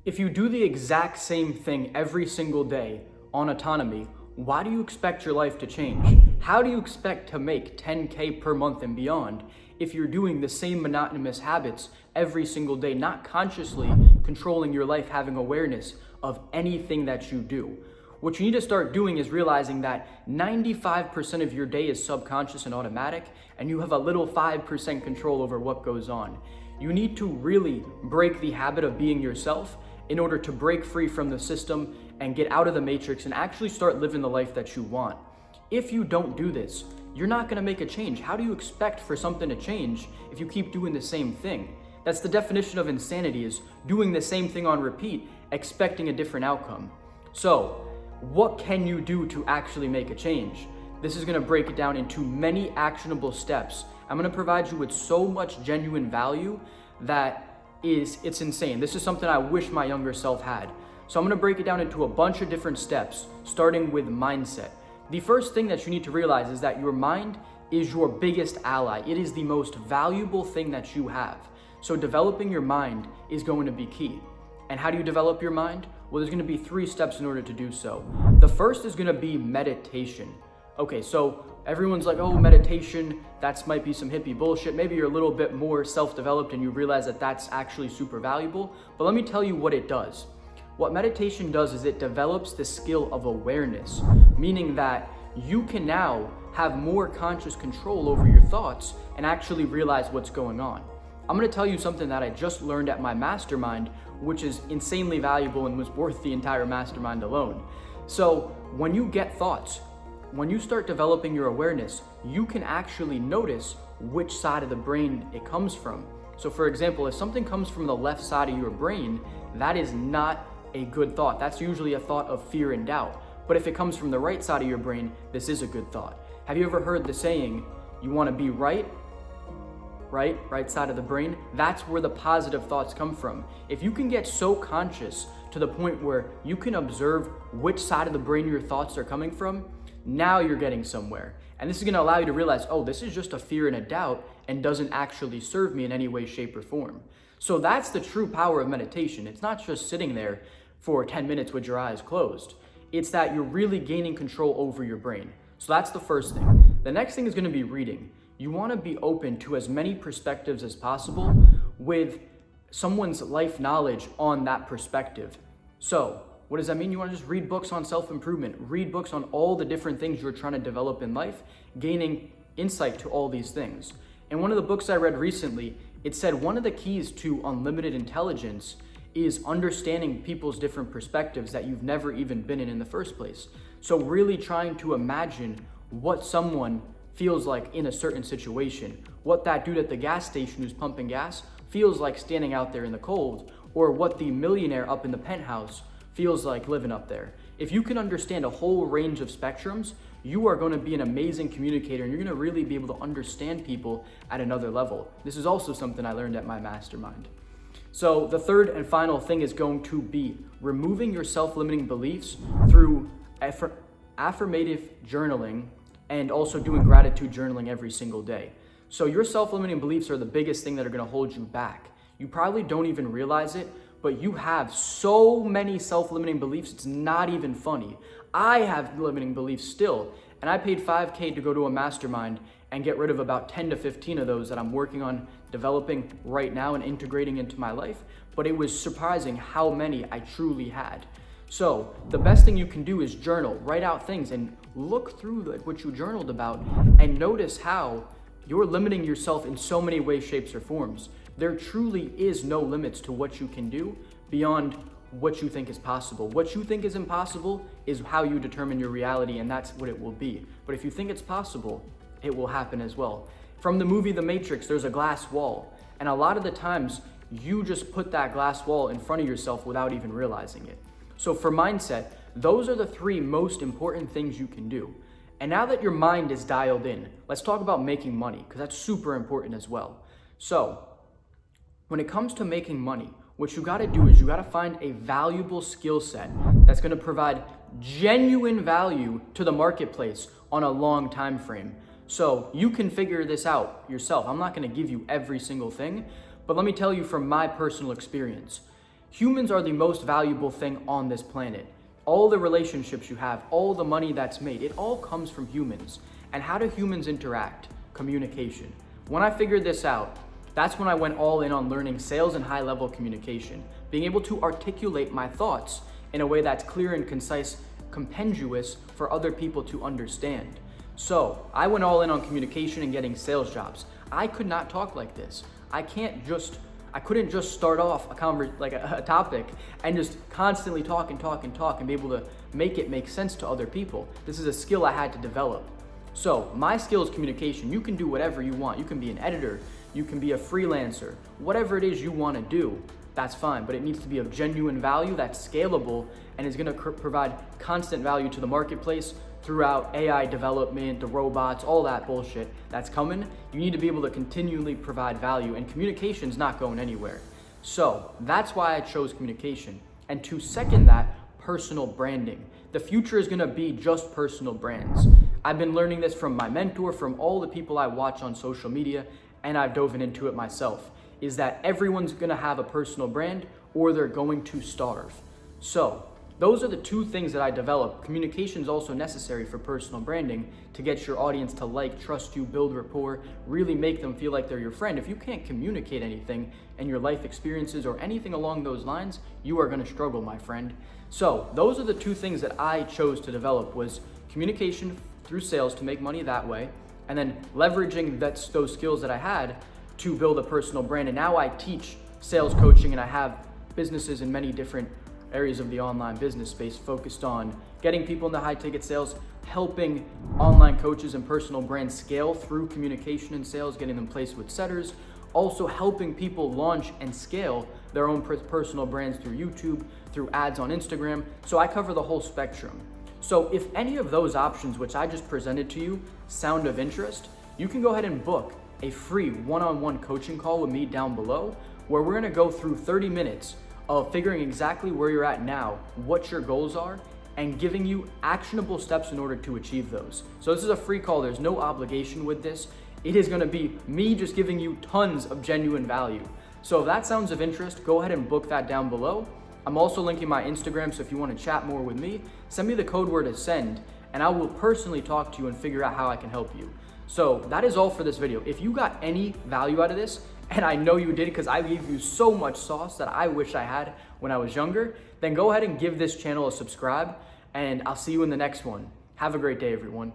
If you do the exact same thing every single day on autonomy, why do you expect your life to change? How do you expect to make 10K per month and beyond if you're doing the same monotonous habits every single day, not consciously controlling your life, having awareness of anything that you do? What you need to start doing is realizing that 95% of your day is subconscious and automatic, and you have a little 5% control over what goes on. You need to really break the habit of being yourself in order to break free from the system and get out of the matrix and actually start living the life that you want. If you don't do this, you're not gonna make a change. How do you expect for something to change if you keep doing the same thing? That's the definition of insanity, is doing the same thing on repeat, expecting a different outcome. So, what can you do to actually make a change? This is gonna break it down into many actionable steps. I'm gonna provide you with so much genuine value that it's insane. This is something I wish my younger self had. So I'm gonna break it down into a bunch of different steps, starting with mindset. The first thing that you need to realize is that your mind is your biggest ally. It is the most valuable thing that you have. So developing your mind is going to be key. And how do you develop your mind? Well, there's gonna be 3 steps in order to do so. The first is gonna be meditation. Okay, so everyone's like, oh, meditation, that might be some hippie bullshit. Maybe you're a little bit more self-developed and you realize that that's actually super valuable. But let me tell you what it does. What meditation does is it develops the skill of awareness, meaning that you can now have more conscious control over your thoughts and actually realize what's going on. I'm gonna tell you something that I just learned at my mastermind, which is insanely valuable and was worth the entire mastermind alone. So when you get thoughts, when you start developing your awareness, you can actually notice which side of the brain it comes from. So for example, if something comes from the left side of your brain, that is not a good thought. That's usually a thought of fear and doubt. But if it comes from the right side of your brain, this is a good thought. Have you ever heard the saying, you want to be right side of the brain? That's where the positive thoughts come from. If you can get so conscious to the point where you can observe which side of the brain your thoughts are coming from, now you're getting somewhere. And this is gonna allow you to realize, oh, this is just a fear and a doubt and doesn't actually serve me in any way, shape, or form. So that's the true power of meditation. It's not just sitting there for 10 minutes with your eyes closed. It's that you're really gaining control over your brain. So that's the first thing. The next thing is gonna be reading. You wanna be open to as many perspectives as possible with someone's life knowledge on that perspective. So, what does that mean? You want to just read books on self-improvement, read books on all the different things you're trying to develop in life, gaining insight to all these things. And one of the books I read recently, it said one of the keys to unlimited intelligence is understanding people's different perspectives that you've never even been in the first place. So really trying to imagine what someone feels like in a certain situation, what that dude at the gas station who's pumping gas feels like standing out there in the cold, or what the millionaire up in the penthouse feels like living up there. If you can understand a whole range of spectrums, you are going to be an amazing communicator and you're going to really be able to understand people at another level. This is also something I learned at my mastermind. So the third and final thing is going to be removing your self-limiting beliefs through affirmative journaling and also doing gratitude journaling every single day. So your self-limiting beliefs are the biggest thing that are going to hold you back. You probably don't even realize it, but you have so many self-limiting beliefs, it's not even funny. I have limiting beliefs still, and I paid $5K to go to a mastermind and get rid of about 10 to 15 of those that I'm working on developing right now and integrating into my life, but it was surprising how many I truly had. So the best thing you can do is journal, write out things and look through what you journaled about and notice how you're limiting yourself in so many ways, shapes, or forms. There truly is no limits to what you can do beyond what you think is possible. What you think is impossible is how you determine your reality, and that's what it will be. But if you think it's possible, it will happen as well. From the movie The Matrix, there's a glass wall, and a lot of the times you just put that glass wall in front of yourself without even realizing it. So for mindset, those are the 3 most important things you can do. And now that your mind is dialed in, let's talk about making money, because that's super important as well. So when it comes to making money, what you gotta do is you gotta find a valuable skill set that's gonna provide genuine value to the marketplace on a long time frame. So you can figure this out yourself. I'm not gonna give you every single thing, but let me tell you from my personal experience. Humans are the most valuable thing on this planet. All the relationships you have, all the money that's made, it all comes from humans. And how do humans interact? Communication. When I figured this out, that's when I went all in on learning sales and high-level communication, being able to articulate my thoughts in a way that's clear and concise, compendious for other people to understand. So I went all in on communication and getting sales jobs. I could not talk like this. I couldn't just start off a topic and just constantly talk and be able to make it make sense to other people. This is a skill I had to develop. So my skill is communication. You can do whatever you want. You can be an editor, you can be a freelancer, whatever it is you want to do, that's fine, but it needs to be of genuine value that's scalable and is going to provide constant value to the marketplace throughout AI development, the robots, all that bullshit that's coming. You need to be able to continually provide value, and communication's not going anywhere. So that's why I chose communication. And to second that, personal branding. The future is going to be just personal brands. I've been learning this from my mentor, from all the people I watch on social media, and I've dove into it myself, is that everyone's going to have a personal brand or they're going to starve. So those are the two things that I developed. Communication is also necessary for personal branding to get your audience to like, trust you, build rapport, really make them feel like they're your friend. If you can't communicate anything in your life experiences or anything along those lines, you are going to struggle, my friend. So those are the two things that I chose to develop, was communication through sales to make money that way, and then leveraging those skills that I had to build a personal brand. And now I teach sales coaching, and I have businesses in many different areas of the online business space focused on getting people into high ticket sales, helping online coaches and personal brands scale through communication and sales, getting them placed with setters, also helping people launch and scale their own personal brands through YouTube, through ads on Instagram. So I cover the whole spectrum. So if any of those options which I just presented to you sound of interest, you can go ahead and book a free one-on-one coaching call with me down below, where we're gonna go through 30 minutes of figuring exactly where you're at now, what your goals are, and giving you actionable steps in order to achieve those. So this is a free call. There's no obligation with this. It is gonna be me just giving you tons of genuine value. So if that sounds of interest, go ahead and book that down below. I'm also linking my Instagram, so if you want to chat more with me, send me the code word ASCEND, and I will personally talk to you and figure out how I can help you. So that is all for this video. If you got any value out of this, and I know you did because I gave you so much sauce that I wish I had when I was younger, then go ahead and give this channel a subscribe, and I'll see you in the next one. Have a great day, everyone.